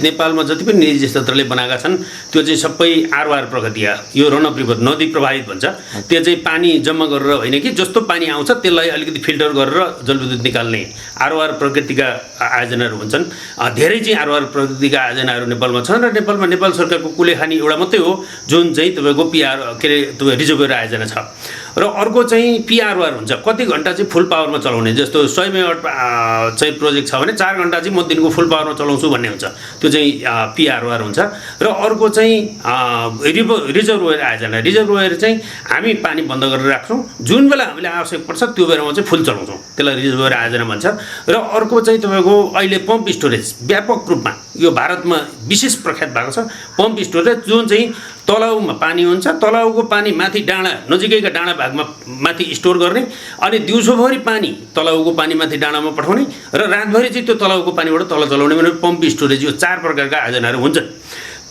नेपालमा जति पनि निजी क्षेत्रले बनाएका छन् त्यो चाहिँ सबै आरवार प्रगतिया यो रणप्रिपत नदी प्रवाहित भन्छ त्यो चाहिँ पानी जम्मा गरेर होइन कि जस्तो पानी आउँछ त्यसलाई अलिकति फिल्टर गरेर जलविद्युत निकाल्ने आरवार प्रगतिका आयोजनाहरू हुन्छन् धेरै चाहिँ आरवार प्रगतिका आयोजनाहरू नेपालमा छन् र नेपालमा नेपाल सरकारको कुलेखानी एउटा मात्रै हो जुन चाहिँ तपाईँको पिआर के अरे रिजर्भर आयोजना छ र अर्को चाहिँ पिआरवार हुन्छ कति घण्टा चाहिँ फुल पावरमा चलाउने जस्तो 100 मेगावाट चाहिँ प्रोजेक्ट छ भने 4 घण्टा चाहिँ म दिनको फुल पावरमा चलाउँछु भन्ने हुन्छ त्यो चाहिँ पिआरवार हुन्छ र अर्को चाहिँ रिजर्भर आयोजना रिजर्भर चाहिँ हामी पानी बन्द गरेर राख्छौँ जुन बेला हामीलाई आवश्यक पर्छ त्यो बेलामा चाहिँ फुल चलाउँछौँ त्यसलाई रिजर्भर आयोजना भन्छ र अर्को चाहिँ तपाईँको अहिले पम्प स्टोरेज व्यापक रूपमा यो भारतमा विशेष प्रख्यात भएको छ पम्प स्टोरेज जुन चाहिँ तलाउमा पानी हुन्छ तलाउको पानी माथि डाँडा नजिकैका डाँडा भागमा माथि स्टोर गर्ने अनि दिउँसोभरि पानी तलाउको पानी माथि डाँडामा पठाउने र रातभरि चाहिँ त्यो तलाउको पानीबाट तल चलाउने भने पम्प स्टोरेज यो 4 प्रकारका आयोजनाहरू हुन्छन्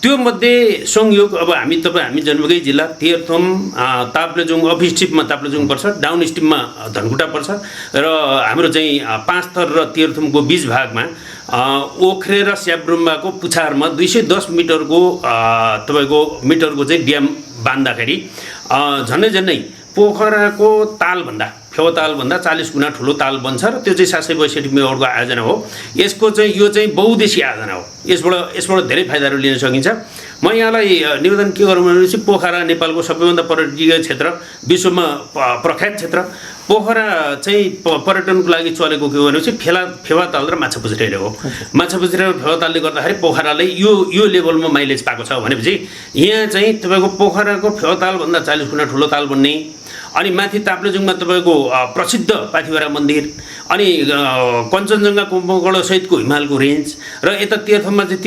त्यो मध्ये संयोग अब हामी जन्मकै जिल्ला तेह्रथुम ताप्लेजुङ अफ स्ट्रिपमा ताप्लेजुङ पर्छ डाउन स्ट्रिपमा धनकुटा पर्छ र हाम्रो चाहिँ 5 थर र तेह्रथुमको बीच भागमा ओख्रे र स्याब्रुम्बाको पुछारमा 210 मिटरको तपाईँको चाहिँ ड्याम बान्दाखेरि झन्डै पोखराको तालभन्दा फेवातालभन्दा 40 गुणा ठुलो ताल बन्छ र त्यो चाहिँ 762 मेगावाटको आयोजना हो यसको चाहिँ यो चाहिँ बहुउद्देश्य आयोजना हो यसबाट धेरै फाइदाहरू लिन सकिन्छ म यहाँलाई निवेदन के गरौँ भनेपछि पोखरा नेपालको सबैभन्दा पर्यटकीय क्षेत्र विश्वमा प्रख्यात क्षेत्र पोखरा चाहिँ पर्यटनको लागि चलेको के भनेपछि फेवाताल र माछापुच्छ्रे हो माछापुच्छ्रे र फेवातालले गर्दाखेरि पोखराले यो लेभलमा माइलेज पाएको छ भनेपछि यहाँ चाहिँ तपाईँको पोखराको फेवातालभन्दा 40 गुणा ठुलो ताल बन्ने अनि माथि ताप्लेजुङमा तपाईँको प्रसिद्ध पाथिभरा मन्दिर अनि कञ्चनजङ्घा कुम्भकर्ण सहितको हिमालको रेन्ज र यता तीर्थमा चाहिँ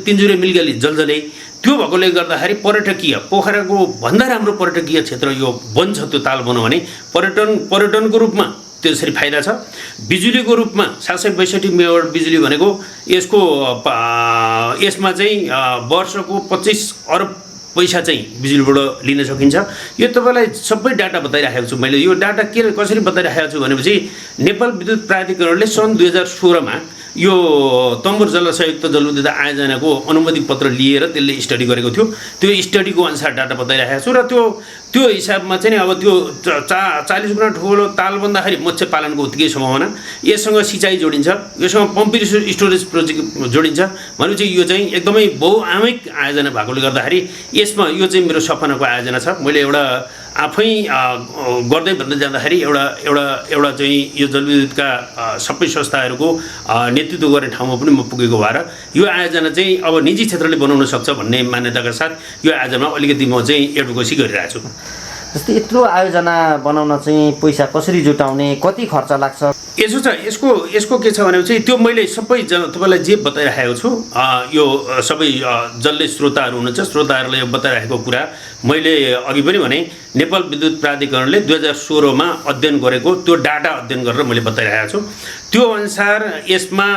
तिनजुरे मिल्गाली जलजले त्यो भएकोले गर्दाखेरि पर्यटकीय पोखराको भन्दा राम्रो पर्यटकीय क्षेत्र यो बन्छ त्यो ताल बनायो भने पर्यटनको रूपमा त्यसरी फाइदा छ बिजुलीको रूपमा 762 मेगावाट बिजुली भनेको यसमा चाहिँ वर्षको 25 अरब पैसा चाहिँ बिजुलीबाट लिन सकिन्छ यो तपाईलाई सबै डाटा बताइराखेको छु मैले यो डाटा कसरी बताइराखेको छु भनेपछि नेपाल विद्युत प्राधिकरणले सन् 2016 मा यो तम्बुर जलसंयुक्त जलविद्युत आयोजनाको अनुमति पत्र लिएर त्यसले स्टडी गरेको थियो त्यो स्टडीको अनुसार डाटा बताइराखेको छु र त्यो हिसाबमा चाहिँ अब त्यो 40 गुणा ठुलो ताल बन्दाखेरि मत्स्य पालनको उत्तिकै सम्भावना यससँग सिँचाइ जोडिन्छ यससँग पम्प स्टोरेज प्रोजेक्ट जोडिन्छ भनेपछि यो चाहिँ एकदमै बहुआमिक आयोजना भएकोले गर्दाखेरि यसमा यो चाहिँ मेरो सपनाको आयोजना छ मैले एउटा आफै गर्दै भन्दै जाँदाखेरि एउटा चाहिँ यो जलविद्युतका सबै संस्थाहरूको नेतृत्व गर्ने ठाउँमा पनि म पुगेको भएर यो आयोजना चाहिँ अब निजी क्षेत्रले बनाउन सक्छ भन्ने मान्यताका साथ यो आयोजनामा अलिकति म चाहिँ एडभोकेसी गरिरहेको छु जस्तै यत्रो आयोजना बनाउन चाहिँ पैसा कसरी जुटाउने कति खर्च लाग्छ यसको के छ भनेपछि त्यो मैले सबै तपाईलाई जे बताइराखेको छु यो सबै जसले श्रोताहरू हुनुहुन्छ श्रोताहरूले यो बताइराखेको कुरा मैले अघि पनि भने नेपाल विद्युत प्राधिकरणले 2016 मा अध्ययन गरेको त्यो डाटा अध्ययन गरेर मैले बताइराखेको छु त्यो अनुसार यसमा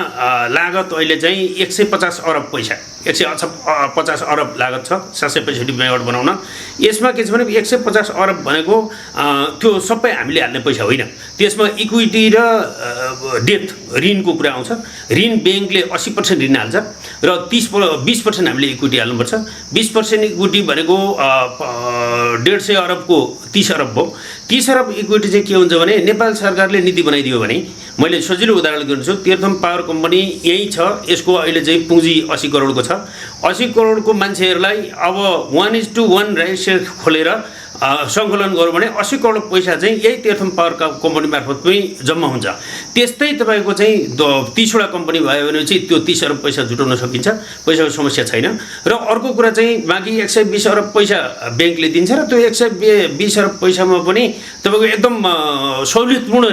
लागत अहिले चाहिँ 150 अरब पैसा 150 अरब लागत छ 765 मेगावाट बनाउन यसमा के छ भने 150 अरब भनेको त्यो सबै हामीले हाल्ने पैसा होइन त्यसमा इक्विटी र डेट ऋणको कुरा आउँछ ऋण ब्याङ्कले 80% ऋण हाल्छ र 20% हामीले इक्विटी हाल्नुपर्छ 20% इक्विटी भनेको 150 अरबको 30 अरब भयो 30 अरब इक्विटी चाहिँ के हुन्छ भने नेपाल सरकारले नीति बनाइदियो भने मैले सजिलो उदाहरण दिन्छु तीर्थम पावर कम्पनी यही छ यसको अहिले चाहिँ पुँजी 80 करोडको छ 80 करोडको मान्छेहरूलाई अब 1:1 राइट सेयर खोलेर सङ्कलन गरौँ भने 80 करोड पैसा चाहिँ यही तीर्थम पावर कम्पनी मार्फत पनि जम्मा हुन्छ त्यस्तै तपाईँको चाहिँ 30 वटा कम्पनी भयो भने चाहिँ त्यो 30 अरब पैसा जुटाउन सकिन्छ पैसाको समस्या छैन र अर्को कुरा चाहिँ बाँकी 120 अरब पैसा ब्याङ्कले दिन्छ र त्यो 120 अरब पैसामा पनि तपाईँको एकदम सहुलियतपूर्ण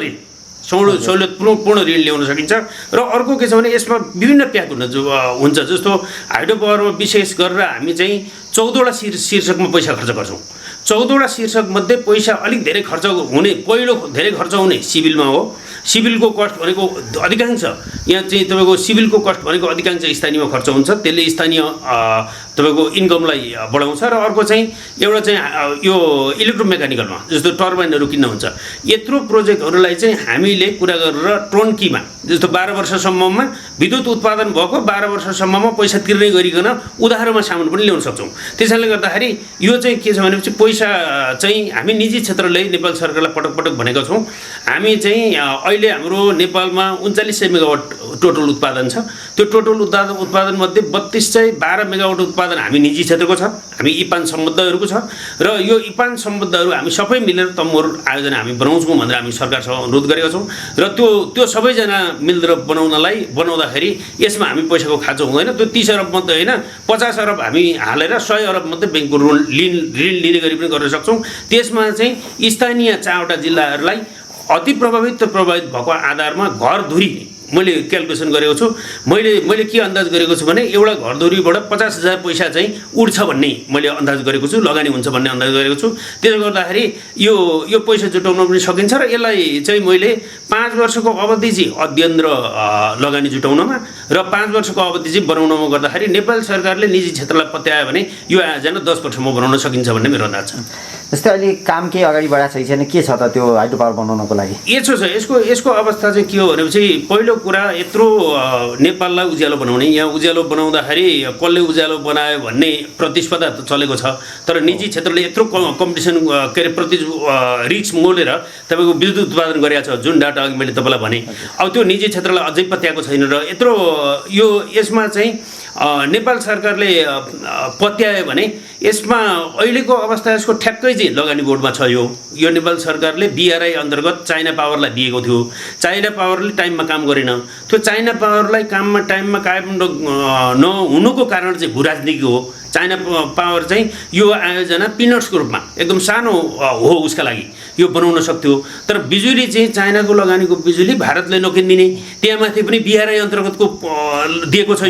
ऋण ल्याउन सकिन्छ र अर्को के छ भने यसमा विभिन्न प्याक हुन्छ जस्तो हाइड्रो पावरमा विशेष गरेर हामी चाहिँ 14 वटा शीर्षकमा पैसा खर्च गर्छौँ 14 वटा शीर्षक मध्ये पैसा अलिक धेरै खर्च हुने पहिलो धेरै खर्च हुने सिभिलमा हो सिभिलको कस्ट भनेको अधिकांश यहाँ चाहिँ तपाईँको सिभिलको कस्ट भनेको अधिकांश स्थानीयमा खर्च हुन्छ त्यसले स्थानीय तपाईँको इन्कमलाई बढाउँछ र अर्को चाहिँ एउटा चाहिँ यो इलेक्ट्रोमेकानिकलमा जस्तो टर्बाइनहरू किन्न हुन्छ यत्रो प्रोजेक्टहरूलाई चाहिँ हामीले कुरा गरेर टर्नकीमा जस्तो 12 वर्षसम्ममा विद्युत उत्पादन भएको 12 वर्षसम्ममा पैसा तिर्नै गरिकन उधारोमा सामान पनि ल्याउन सक्छौँ। त्यसैले गर्दाखेरि यो चाहिँ के छ भनेपछि पैसा चाहिँ हामी निजी क्षेत्रले नेपाल सरकारलाई पटक पटक भनेका छौँ। हामी चाहिँ अहिले हाम्रो नेपालमा 3900 मेगावाट टोटल उत्पादन छ। त्यो टोटल उत्पादनमध्ये 3212 मेगावाट उत्पादन हामी निजी क्षेत्रको छ, हामी इपान सम्बद्धहरूको छ र यो इपान सम्बद्धहरू हामी सबै मिलेर तम्बुर आयोजना हामी बनाउँछौँ भनेर हामी सरकारसँग अनुरोध गरेका छौँ र त्यो सबैजना मिलेर बनाउँदाखेरि यसमा हामी पैसाको खाँचो हुँदैन। त्यो 30 अरब मात्रै होइन, 50 अरब हामी हालेर 100 अरब मात्रै ब्याङ्कको ऋण लिने गरी पनि गर्न सक्छौँ। त्यसमा चाहिँ स्थानीय 4वटा जिल्लाहरूलाई अति प्रभावित भएको आधारमा घरधुरी मैले क्यालकुलेसन गरेको छु। मैले के अन्दाज गरेको छु भने एउटा घरधुरीबाट 50,000 पैसा चाहिँ उठ्छ भन्ने मैले अन्दाज गरेको छु, लगानी हुन्छ भन्ने अन्दाज गरेको छु। त्यसले गर्दाखेरि यो पैसा जुटाउन पनि सकिन्छ र यसलाई चाहिँ मैले 5 वर्षको अवधि चाहिँ अध्ययन र लगानी जुटाउनमा र 5 वर्षको अवधि चाहिँ बनाउनमा गर्दाखेरि नेपाल सरकारले निजी क्षेत्रलाई पत्यायो भने यो आयोजना 10 वर्षमा बनाउन सकिन्छ भन्ने मेरो अन्दाज छ। जस्तै अहिले काम केही अगाडि बढाएको छ छैन, के छ त त्यो हाइड्रो पावर बनाउनको लागि? यसको अवस्था चाहिँ के हो भनेपछि पहिलो कुरा यत्रो नेपाललाई उज्यालो बनाउने, यहाँ उज्यालो बनाउँदाखेरि कसले उज्यालो बनायो भन्ने प्रतिस्पर्धा त चलेको छ। तर निजी क्षेत्रले यत्रो कम्पिटिसन के अरे रिस्क मोलेर तपाईँको विद्युत उत्पादन गरेको छ, जुन डाटा अघि मैले तपाईँलाई भने। अब त्यो निजी क्षेत्रलाई अझै पत्याएको छैन र यत्रो यसमा चाहिँ नेपाल सरकारले पत्यायो भने यसमा अहिलेको अवस्था यसको ठ्याक्कै चाहिँ लगानी बोर्डमा छ। यो नेपाल सरकारले BRI अन्तर्गत चाइना पावरलाई दिएको थियो। चाइना पावरले टाइममा काम गरेन। त्यो चाइना पावरलाई टाइममा कायम नहुनुको कारण चाहिँ भू राजनीति हो। चाइना पावर चाहिँ यो आयोजना पिनट्सको रूपमा एकदम सानो हो, उसका लागि यो बनाउन सक्थ्यो। तर बिजुली चाहिँ चाइनाको लगानीको बिजुली भारतले नकिनिदिने, त्यहाँ माथि पनि BRI अन्तर्गतको दिएको छ।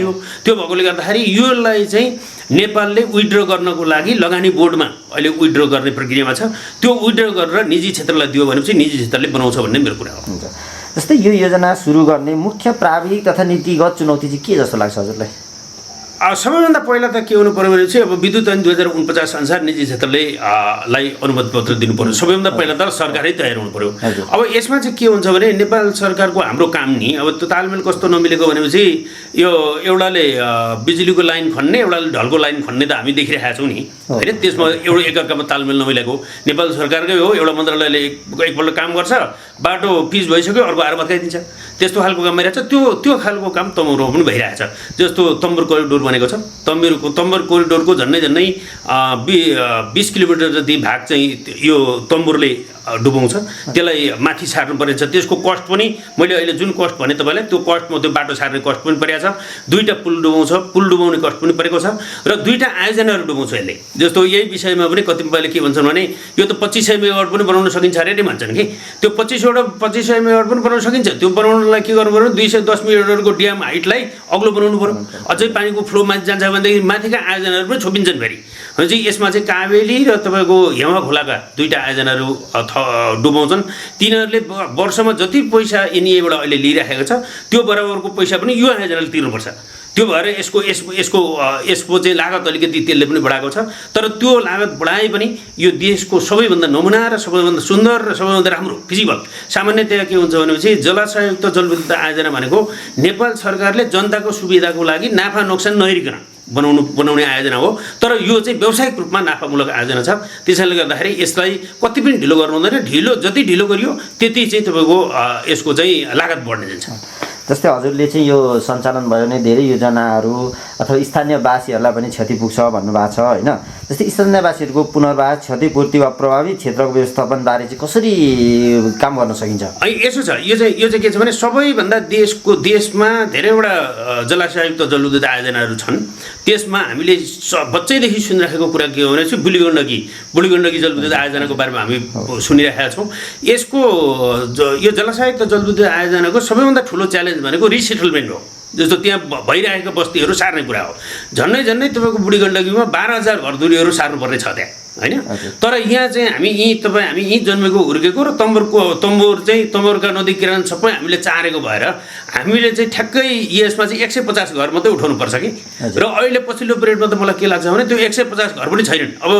त्यो भएकोले गर्दाखेरि योलाई चाहिँ नेपालले विथड्र गर्नको लागि लगानी बोर्डमा अहिले विथड्र गर्ने प्रक्रियामा छ। त्यो विथड्र गरेर निजी क्षेत्रलाई दियो भनेपछि निजी क्षेत्रले बनाउँछ भन्ने मेरो कुरा हो। जस्तै यो योजना सुरु गर्ने मुख्य प्राविधिक तथा नीतिगत चुनौती चाहिँ के जस्तो लाग्छ हजुरलाई? सबैभन्दा पहिला त के हुनु पर्यो भने चाहिँ अब विद्युत ऐन 2049 अनुसार निजी क्षेत्रले लाई अनुमति पत्र दिनु पर्यो। सबैभन्दा पहिला त सरकारै तयार हुनु पर्यो। अब यसमा चाहिँ के हुन्छ भने नेपाल सरकारको हाम्रो काम नि अब त्यो तालमेल कस्तो नमिलेको भनेपछि यो एउटाले बिजुलीको लाइन खन्ने, एउटाले ढलको लाइन खन्ने त हामी देखिरहेका छौँ नि, होइन? त्यसमा एउटा एकअर्कामा तालमेल नमिलेको नेपाल सरकारकै हो। एउटा मन्त्रालयले एकपल्ट काम गर्छ, बाटो पिच भइसक्यो, अर्को आएर भत्काइदिन्छ। त्यस्तो खालको काम भइरहेछ। त्यो खालको काम तम्बुरमा पनि भइरहेछ। जस्तो तम्बुर करिडोर बनेको छ, तम्बुर करिडोरको झन्डै 20 किलोमिटर जति भाग चाहिँ यो तम्बुरले डुबाउँछ। त्यसलाई माथि सार्नु परेछ। त्यसको कस्ट पनि मैले अहिले जुन कस्ट भने तपाईँलाई त्यो कस्टमा त्यो बाटो सार्ने कस्ट पनि परेको छ। 2टा पुल डुबाउँछ, पुल डुबाउने कस्ट पनि परेको छ र 2टा आयोजनाहरू डुबाउँछ यसले। जस्तो यही विषयमा पनि कतिपयले के भन्छन् भने यो त 2500 मेगावाट पनि बनाउन सकिन्छ अरे नि भन्छन् कि। त्यो 2500 मेगावाट पनि बनाउन सकिन्छ। त्यो बनाउनलाई के गर्नु पर्यो? 210 मिटरको ड्याम हाइटलाई अग्लो बनाउनु पर्यो। अझै पानीको फ्लो माथि जान्छ भनेदेखि माथिका आयोजनाहरू पनि छोपिन्छन् फेरि। भनेपछि यसमा चाहिँ काबेली र तपाईँको हेमा खोलाका 2टा आयोजनाहरू डुबाउँछन्। तिनीहरूले वर्षमा जति पैसा एनइएबाट अहिले लिइराखेको छ त्यो बराबरको पैसा पनि यो आयोजनाले तिर्नुपर्छ। त्यो भएर यसको चाहिँ लागत अलिकति त्यसले पनि बढाएको छ। तर त्यो लागत बढाए पनि यो देशको सबैभन्दा नमुना र सबैभन्दा सुन्दर र सबैभन्दा राम्रो फिजिबल सामान्यतया के हुन्छ भनेपछि जलाशययुक्त जलविद्युत आयोजना भनेको नेपाल सरकारले जनताको सुविधाको लागि नाफा नोक्सान नहेरिकन बनाउने आयोजना हो। तर यो चाहिँ व्यावसायिक रूपमा नाफामूलक आयोजना छ। त्यसैले गर्दाखेरि यसलाई कति पनि ढिलो गर्नु हुँदैन। जति ढिलो गरियो त्यति चाहिँ तपाईँको यसको चाहिँ लागत बढ्ने जान्छ। जस्तै हजुरले चाहिँ यो सञ्चालन भयो भने धेरै योजनाहरू अथवा स्थानीयवासीहरूलाई पनि क्षति पुग्छ भन्नुभएको छ, होइन? जस्तै स्थानीयवासीहरूको पुनर्वास, क्षतिपूर्ति वा प्रभावित क्षेत्रको व्यवस्थापनबारे चाहिँ कसरी काम गर्न सकिन्छ? यसो छ, यो चाहिँ के छ भने सबैभन्दा देशमा धेरैवटा जलाशययुक्त जलविद्युत आयोजनाहरू छन्। त्यसमा हामीले बच्चैदेखि सुनिराखेको कुरा के हो भने चाहिँ बुढीगण्डकी जलविद्युत आयोजनाको बारेमा हामी सुनिरहेका छौँ। यो जलाशययुक्त जलविद्युत आयोजनाको सबैभन्दा ठुलो च्यालेन्ज भनेको रिसेटलमेन्ट हो। जस्तो त्यहाँ भइरहेका बस्तीहरू सार्ने कुरा हो। झन्डै तपाईँको बुढीगण्डकीमा 12,000 घरधुरीहरू सार्नुपर्ने छ त्यहाँ, होइन? तर यहाँ चाहिँ हामी यहीँ जन्मेको हुर्केको र तम्बुरका नदी किनारा सबै हामीले चारेको भएर हामीले चाहिँ ठ्याक्कै यसमा चाहिँ 150 घर मात्रै उठाउनु पर्छ कि। र अहिले पछिल्लो पिरियडमा त मलाई के लाग्छ भने त्यो 150 घर पनि छैनन्। अब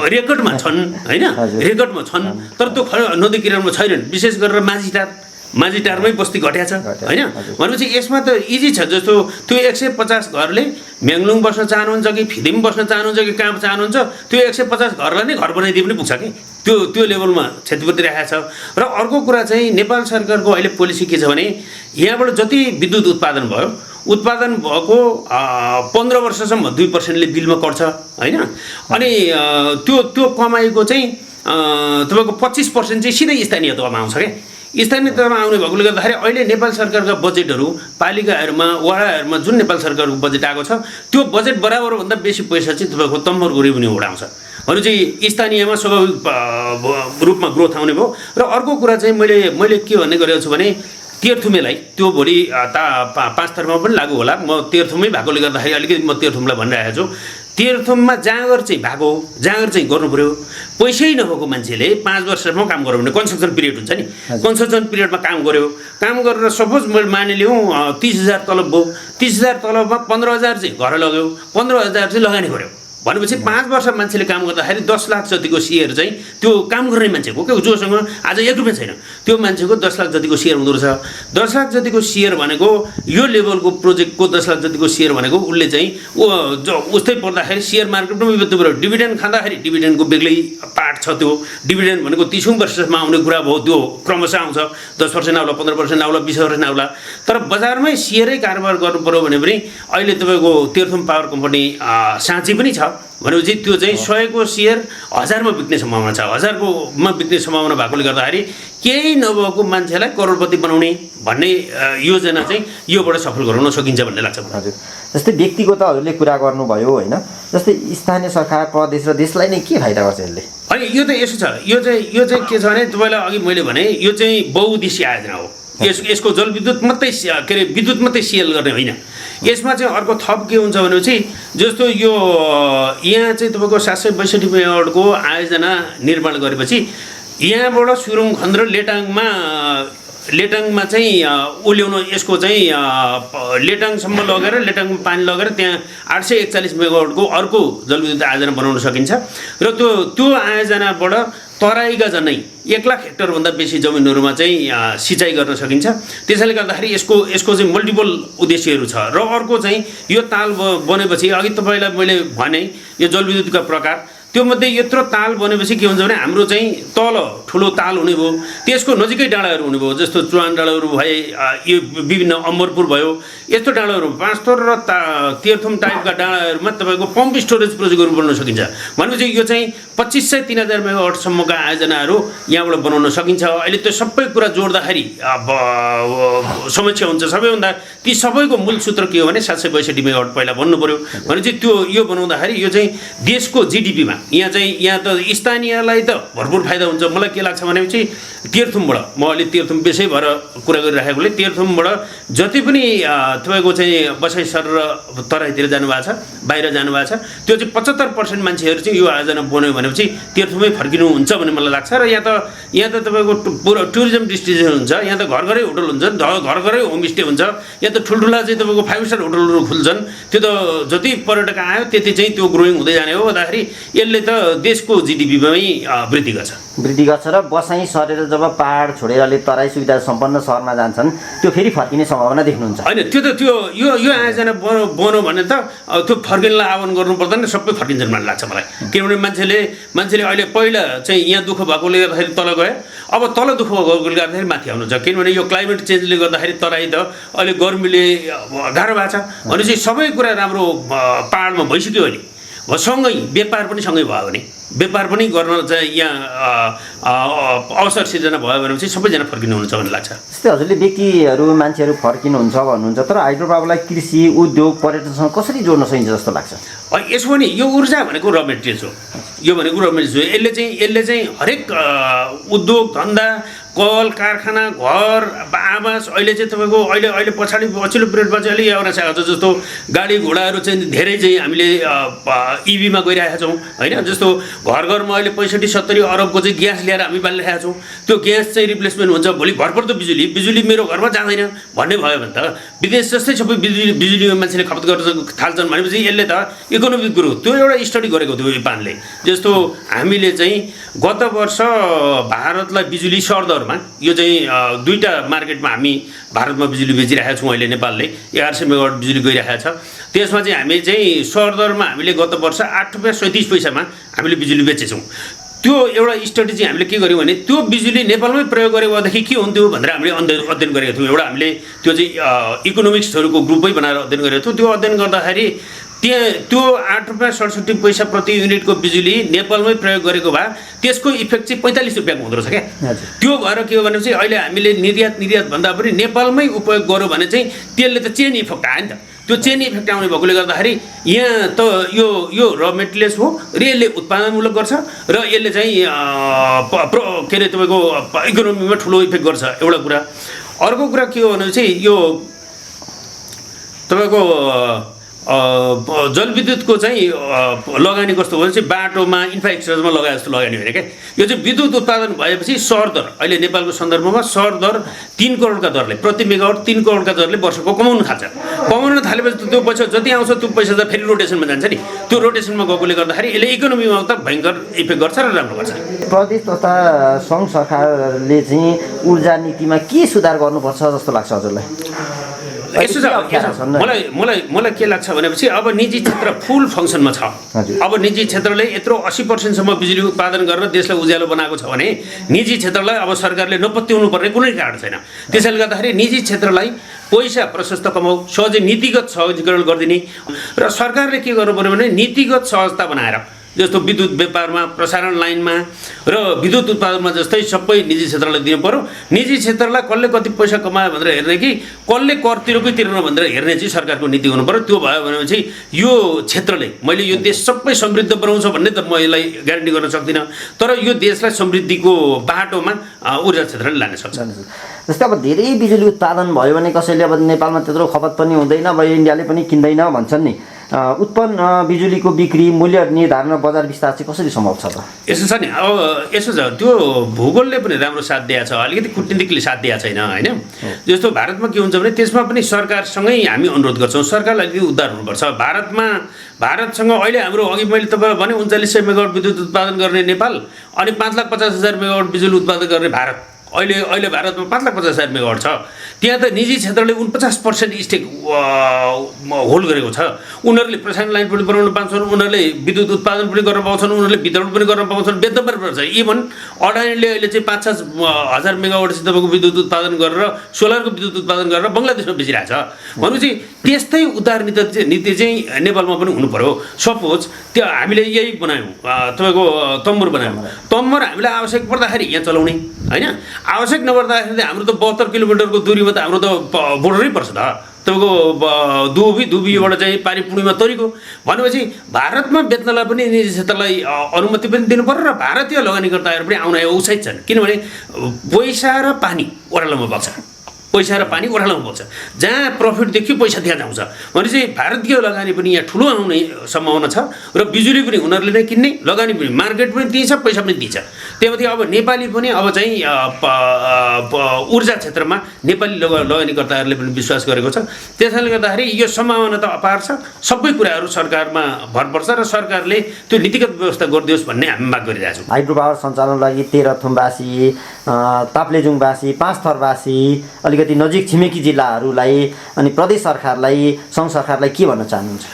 रेकर्डमा छन्, होइन? रेकर्डमा छन्, तर त्यो नदी किनारमा छैनन्। विशेष गरेर माझीटार माझी टारमै बस्ती घट्या छ होइन हजुर। भनेपछि यसमा त इजी छ जस्तो त्यो 150 घरले म्याङ्लुङ बस्न चाहनुहुन्छ कि फिदिम बस्न चाहनुहुन्छ कि कहाँ चाहनुहुन्छ त्यो 150 घरलाई नै घर बनाइदिए पनि पुग्छ कि त्यो लेभलमा क्षतिपूर्ति राखेको छ। र अर्को कुरा चाहिँ नेपाल सरकारको अहिले पोलिसी के छ भने यहाँबाट जति विद्युत उत्पादन भयो उत्पादन भएको 15 वर्षसम्म 2%ले बिलमा कट्छ होइन अनि त्यो कमाइको चाहिँ तपाईँको 25% चाहिँ सिधै स्थानीय तहमा आउँछ क्या स्थानीय तहमा आउने भएकोले गर्दाखेरि अहिले नेपाल सरकारका बजेटहरू पालिकाहरूमा वडाहरूमा जुन नेपाल सरकारको बजेट आएको छ त्यो बजेट बराबरभन्दा बेसी पैसा चाहिँ तपाईँको तम्बरको रेभेन्यूबाट आउँछ भनेपछि स्थानीयमा स्वाभाविक रूपमा ग्रोथ आउने भयो। र अर्को कुरा चाहिँ मैले के भन्ने गरेको छु भने तेह्रथुमेलाई त्यो भोलि 5 थरमा पनि लागू होला म तेह्रथुमै भएकोले गर्दाखेरि अलिकति म तेह्रथुमलाई भनिरहेको छु तेह्रथुममा जाँगर चाहिँ भएको जाँगर चाहिँ गर्नु पऱ्यो पैसै नभएको मान्छेले 5 वर्षसम्म काम गर्यो भने कन्स्ट्रक्सन पिरियड हुन्छ नि कन्स्ट्रक्सन पिरियडमा काम गर्यो काम गरेर सपोज मैले मानिलिउँ 30,000 तलब भयो 30,000 तलबमा 15,000 चाहिँ घर लग्यो 15,000 चाहिँ लगानी गर्यो भनेपछि 5 वर्ष मान्छेले काम गर्दाखेरि 10 लाख जतिको सेयर चाहिँ त्यो काम गर्ने मान्छेको के जोसँग आज 1 रुपियाँ छैन त्यो मान्छेको 10 लाख जतिको सेयर हुँदो रहेछ 10 लाख जतिको सेयर भनेको यो लेभलको प्रोजेक्टको 10 लाख जतिको सेयर भनेको उसले चाहिँ उस्तै पर्दाखेरि सेयर मार्केटमा विभेद पऱ्यो डिभिडेन्ड खाँदाखेरि डिभिडेन्डको बेग्लै पार्ट छ त्यो डिभिडेन्ड भनेको 30औं वर्षमा आउने कुरा भयो त्यो क्रमशः आउँछ 10% आउला 15% आउला 20% आउला तर बजारमै सेयरै कारोबार गर्नु पर्यो भने पनि अहिले तपाईँको तेह्रथुम पावर कम्पनी साँची पनि छ भनेपछि त्यो चाहिँ 100को सेयर 1000मा बिक्ने सम्भावना छ 1000कोमा बिक्ने सम्भावना भएकोले गर्दाखेरि केही नभएको मान्छेलाई करोडपति बनाउने भन्ने योजना चाहिँ योबाट सफल गराउन सकिन्छ भन्ने लाग्छ हजुर। जस्तै व्यक्तिको त हजुरले कुरा गर्नुभयो होइन जस्तै स्थानीय सरकार प्रदेश र देशलाई नै के फाइदा गर्छ यसले अनि यो त यसो छ यो चाहिँ के छ भने तपाईँलाई अघि मैले भने यो चाहिँ बहुउद्देश्य आयोजना हो यसको जलविद्युत मात्रै के अरे विद्युत मात्रै सेल गर्ने होइन यसमा चाहिँ अर्को थप के हुन्छ भनेपछि जस्तो यो यहाँ चाहिँ तपाईँको 762 मेगावाटको आयोजना निर्माण गरेपछि यहाँबाट सुरुङ खन्द र लेटाङमा चाहिँ उल्याउन यसको चाहिँ लेटाङसम्म लगेर लेटाङमा पानी लगेर त्यहाँ 841 मेगावाटको अर्को जलविद्युत आयोजना बनाउन सकिन्छ र त्यो आयोजनाबाट तराईका झन्डै 1 लाख हेक्टरभन्दा बेसी जमिनहरूमा चाहिँ सिँचाइ गर्न सकिन्छ त्यसैले गर्दाखेरि यसको चाहिँ मल्टिपल उद्देश्यहरू छ। र अर्को चाहिँ यो ताल बनेपछि अघि तपाईँलाई मैले भने यो जलविद्युतका प्रकार त्यो मध्ये यत्रो ताल बनेपछि के हुन्छ भने हाम्रो चाहिँ तल ठुलो ताल हुने भयो त्यसको नजिकै डाँडाहरू हुने भयो जस्तो चुवान डाँडाहरू भए यो विभिन्न अमरपुर भयो यस्तो डाँडाहरू 5 थर र तेह्रथुम टाइपका डाँडाहरूमा तपाईँको पम्प स्टोरेज प्रोजेक्टहरू बनाउन सकिन्छ भनेपछि यो चाहिँ 2500-3000 मेगावाटसम्मका आयोजनाहरू यहाँबाट बनाउन सकिन्छ। अहिले त्यो सबै कुरा जोड्दाखेरि समीक्षा हुन्छ सबैभन्दा ती सबैको मूल सूत्र के हो भने 762 मेगावाट पहिला बन्नु पर्यो भनेपछि त्यो यो बनाउँदाखेरि यो चाहिँ देशको जिडिपीमा यहाँ त स्थानीयलाई त भरपुर फाइदा हुन्छ। मलाई के लाग्छ भनेपछि तेह्रथुमबाट म अहिले तेह्रथुम बेसै भएर कुरा गरिराखेकोले तेह्रथुमबाट जति पनि तपाईँको चाहिँ बसाइसर र तराईतिर जानुभएको छ बाहिर जानुभएको छ त्यो चाहिँ 75% मान्छेहरू चाहिँ यो आयोजना बन्यो भनेपछि तेह्रथुमै फर्किनुहुन्छ भन्ने मलाई लाग्छ। र यहाँ त तपाईँको पुरा टुरिज्म डेस्टिनेसन हुन्छ यहाँ त घर घरै होटल हुन्छ घर घरै होमस्टे हुन्छ यहाँ त ठुल्ठुला चाहिँ तपाईँको 5 स्टार होटलहरू खुल्छन् त्यो त जति पर्यटक आयो त्यति चाहिँ त्यो ग्रोइङ हुँदै जाने हो भन्दाखेरि यसले त देशको जिडिपीमै वृद्धि गर्छ र बसाइ सरेर जब पहाड छोडेर अहिले तराई सुविधा सम्पन्न सहरमा जान्छन् त्यो फेरि फर्किने सम्भावना देख्नुहुन्छ होइन त्यो यो आयोजना बन्यो भने त त्यो फर्किनलाई आह्वान गर्नु पर्दैन सबै फर्किन्छन् भन्ने लाग्छ मलाई किनभने मान्छेले अहिले पहिला चाहिँ यहाँ दुःख भएकोले गर्दाखेरि तल गए अब तल दुःख भएकोले गर्दाखेरि माथि आउनुहुन्छ किनभने यो क्लाइमेट चेन्जले गर्दाखेरि तराई त अहिले गर्मीले गाह्रो भएको छ भनेपछि सबै कुरा राम्रो पहाडमा भइसक्यो भने सँगै व्यापार पनि सँगै भयो भने व्यापार पनि गर्न चाहिँ यहाँ अवसर सिर्जना भयो भने चाहिँ सबैजना फर्किनुहुन्छ भन्ने लाग्छ। जस्तै हजुरले व्यक्तिहरू मान्छेहरू फर्किनुहुन्छ भन्नुहुन्छ तर हाइड्रो पावरलाई कृषि उद्योग पर्यटनसँग कसरी जोड्न सकिन्छ जस्तो लाग्छ? यसो भने यो ऊर्जा भनेको र मेटेरियल्स हो यो भनेको र मेटेरियल्स हो यसले चाहिँ हरेक उद्योग धन्दा कल कारखाना घर आवास अहिले चाहिँ तपाईँको अहिले पछिल्लो पिरियडमा चाहिँ अलिक आवश्यक छ जस्तो गाडी घोडाहरू चाहिँ धेरै चाहिँ हामीले इभीमा गइरहेका छौँ होइन जस्तो घर घरमा अहिले 65-70 अरबको चाहिँ ग्यास ल्याएर हामी बालिरहेका छौँ त्यो ग्यास चाहिँ रिप्लेसमेन्ट हुन्छ भोलि भरपर्दो बिजुली मेरो घरमा जाँदैन भन्ने भयो भने त विदेश जस्तै सबै बिजुली मान्छेले खपत गर्न थाल्छन् भनेपछि यसले त यो इकोनोमिक ग्रोथ त्यो एउटा स्टडी गरेको थियो इपानले। जस्तो हामीले चाहिँ गत वर्ष भारतलाई बिजुली सरदरमा यो चाहिँ दुईटा मार्केटमा हामी भारतमा बिजुली बेचिरहेका छौँ। अहिले नेपालले 1100 मेगावाट बिजुली गइरहेको छ। त्यसमा चाहिँ हामी चाहिँ सरदरमा हामीले गत वर्ष 8 रुपियाँ 37 पैसामा हामीले बिजुली बेचेछौँ। त्यो एउटा स्टडी चाहिँ हामीले के गर्यौँ भने त्यो बिजुली नेपालमै प्रयोग गरेको भएदेखि के हुन्थ्यो भनेर हामीले अध्ययन गरेका थियौँ। एउटा हामीले त्यो चाहिँ इकोनोमिक्सहरूको ग्रुपै बनाएर अध्ययन गरेको थियौँ। त्यो अध्ययन गर्दाखेरि त्यो 8 रुपियाँ 67 पैसा प्रति युनिटको बिजुली नेपालमै प्रयोग गरेको भए त्यसको इफेक्ट चाहिँ 45 रुपियाँको हुँदो रहेछ क्या। त्यो भएर के हो भनेपछि अहिले हामीले निर्यात भन्दा पनि नेपालमै उपयोग गऱ्यो भने चाहिँ त्यसले त चेन इफेक्ट आयो नि त। त्यो चेन इफेक्ट आउने भएकोले गर्दाखेरि यहाँ त यो र मेटेरियल्स हो र यसले उत्पादनमूलक गर्छ र यसले चाहिँ के अरे तपाईँको इकोनोमीमा ठुलो इफेक्ट गर्छ एउटा कुरा। अर्को कुरा के हो भने चाहिँ यो तपाईँको जलविद्युतको चाहिँ लगानी कस्तो हो भने चाहिँ बाटोमा इन्फ्रास्ट्रक्चरमा लगाए जस्तो लगानी होइन क्या। यो चाहिँ विद्युत उत्पादन भएपछि सर दर अहिले नेपालको सन्दर्भमा सर दर 3 करोडका दरले प्रति मेगावाट 3 करोडका दरले वर्षको कमाउन थालेपछि त्यो पैसा जति आउँछ त्यो पैसा त फेरि रोटेसनमा जान्छ नि। त्यो रोटेसनमा गएकोले गर्दाखेरि यसले इकोनोमीमा त भयङ्कर इफेक्ट गर्छ र राम्रो गर्छ। प्रदेश तथा सङ्घ सरकारले चाहिँ ऊर्जा नीतिमा के सुधार गर्नुपर्छ जस्तो लाग्छ हजुरलाई? यसो छ मलाई के लाग्छ भनेपछि अब निजी क्षेत्र फुल फङ्सनमा छ। अब निजी क्षेत्रले यत्रो 80% सम्म बिजुली उत्पादन गरेर देशलाई उज्यालो बनाएको छ भने निजी क्षेत्रलाई अब सरकारले नपत्याउनु पर्ने कुनै कारण छैन। त्यसैले गर्दाखेरि निजी क्षेत्रलाई पैसा प्रशस्त कमाऊ सहजै नीतिगत सहजीकरण गरिदिने र सरकारले के गर्नु पर्यो भने नीतिगत सहजता बनाएर जस्तो विद्युत व्यापारमा प्रसारण लाइनमा र विद्युत उत्पादनमा जस्तै सबै निजी क्षेत्रलाई दिनु पर्यो। निजी क्षेत्रलाई कसले कति पैसा कमायो भनेर हेर्ने कि कसले कर तिरेकै तिर्न भनेर हेर्ने चाहिँ सरकारको नीति हुनु पर्यो। त्यो भयो भनेपछि यो क्षेत्रले मैले यो देश सबै समृद्ध बनाउँछ भन्ने त म यसलाई ग्यारेन्टी गर्न सक्दिनँ, तर यो देशलाई समृद्धिको बाटोमा ऊर्जा क्षेत्रले लान सक्छ। जस्तै अब धेरै बिजुली उत्पादन भयो भने कसैले अब नेपालमा त्यत्रो खपत पनि हुँदैन, अब इन्डियाले पनि किन्दैन भन्छन् नि। उत्पन्न बिजुलीको बिक्री मूल्य निर्धारण बजार विस्तार चाहिँ कसरी सम्भव छ त? यसो छ नि, अब यसो छ त्यो भूगोलले पनि राम्रो साथ दिएको छ, अलिकति कुटनीतिकले साथ दिएको छैन होइन। जस्तो भारतमा के हुन्छ भने त्यसमा पनि सरकारसँगै हामी अनुरोध गर्छौँ सरकारलाई अलिकति उद्धार हुनुपर्छ। भारतसँग अहिले हाम्रो अघि मैले तपाईँलाई भने 3900 मेगावाट विद्युत उत्पादन गर्ने नेपाल अनि 5,50,000 मेगावाट बिजुली उत्पादन गर्ने भारत। अहिले भारतमा 5,50,000 मेगावाट छ। त्यहाँ त निजी क्षेत्रले 49% स्टेक होल्ड गरेको छ। उनीहरूले प्रसारण लाइन पनि बनाउन पाउँछन्, उनीहरूले विद्युत उत्पादन पनि गर्न पाउँछन्, उनीहरूले वितरण पनि गर्न पाउँछन्, बेच्न पनि पाउँछ। इभन अडानीले अहिले चाहिँ 5,000 मेगावाट चाहिँ तपाईँको विद्युत उत्पादन गरेर सोलरको विद्युत उत्पादन गरेर बङ्गलादेशमा बेचिरहेको छ। भनेपछि त्यस्तै उदार नीति चाहिँ नेपालमा पनि हुनु पर्यो। सपोज त्यो हामीले यही बनायौँ तपाईँको तम्बुर बनायौँ, तम्बुर हामीलाई आवश्यक पर्दाखेरि यहाँ चलाउने होइन, आवश्यक नपर्दाखेरि हाम्रो त 72 किलोमिटरको दूरीमा त हाम्रो त बोर्डरै पर्छ त। तपाईँको दुबीबाट चाहिँ पारी पुणेमा तरिको भनेपछि भारतमा बेच्नलाई पनि निजी क्षेत्रलाई अनुमति पनि दिनु पर्यो र भारतीय लगानीकर्ताहरू पनि आउन उत्साहित छन्। किनभने पैसा र पानी ओह्रालोमा बग्छ, पैसा र पानी ओह्रालोमा बग्छ। जहाँ प्रफिट देखियो पैसा त्यहाँ जाउँछ भनेपछि भारतीय लगानी पनि यहाँ ठुलो आउने सम्भावना छ र बिजुली पनि उनीहरूले नै किन्ने, लगानी पनि मार्केट पनि दिन्छ, पैसा पनि दिन्छ। त्यहाँपछि अब नेपाली पनि अब चाहिँ ऊर्जा क्षेत्रमा नेपाली लगानीकर्ताहरूले पनि विश्वास गरेको छ। त्यसैले गर्दाखेरि यो सम्भावना त अपार छ। सबै कुराहरू सरकारमा भर पर्छ र सरकारले त्यो नीतिगत व्यवस्था गरिदियोस् भन्ने हामी माग गरिरहेछौँ। हाइड्रो पावर सञ्चालनको लागि तेह्रथुमवासी, ताप्लेजुङवासी, पाँचथरवासी, अलिकति नजिक छिमेकी जिल्लाहरूलाई अनि प्रदेश सरकारलाई, सङ्घ सरकारलाई के भन्न चाहनुहुन्छ?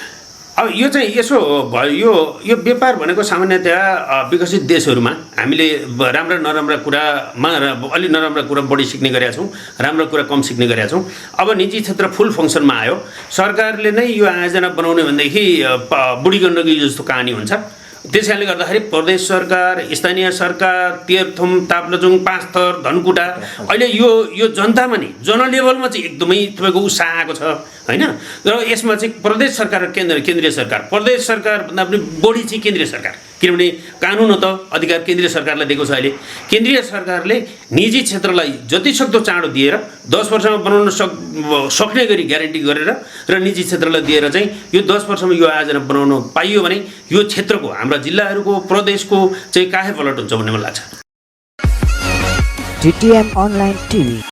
अब यो चाहिँ यसो भयो, यो व्यापार भनेको सामान्यतया विकसित देशहरूमा हामीले राम्रा नराम्रा कुरामा अलि नराम्रा कुरा बढी सिक्ने गरेका छौँ, राम्रो कुरा कम सिक्ने गरेका छौँ। अब निजी क्षेत्र फुल फङ्सनमा आयो, सरकारले नै यो आयोजना बनाउने भनेदेखि बुढी गण्डकी जस्तो कहानी हुन्छ। त्यसैले गर्दाखेरि प्रदेश सरकार, स्थानीय सरकार, तेह्रथुम, ताप्लेजुङ, पाँचथर, धनकुटा अहिले यो जनतामा नि जन लेभलमा चाहिँ एकदमै तपाईँको उत्साह आएको छ होइन। र यसमा चाहिँ प्रदेश सरकार र केन्द्रीय सरकार, प्रदेश सरकार भन्दा पनि बढी चाहिँ केन्द्रीय सरकार, किनभने कानुन त अधिकार केन्द्रीय सरकारलाई दिएको छ। अहिले केन्द्रीय सरकारले निजी क्षेत्रलाई जतिसक्दो चाँडो दिएर 10 वर्षमा बनाउन सक्ने गरी ग्यारेन्टी गरेर र निजी क्षेत्रलाई दिएर चाहिँ यो 10 वर्षमा यो आयोजना बनाउन पाइयो भने यो क्षेत्रको हाम्रा जिल्लाहरूको प्रदेशको चाहिँ काहे पलट हुन्छ भन्ने मलाई लाग्छ। TTM online TV.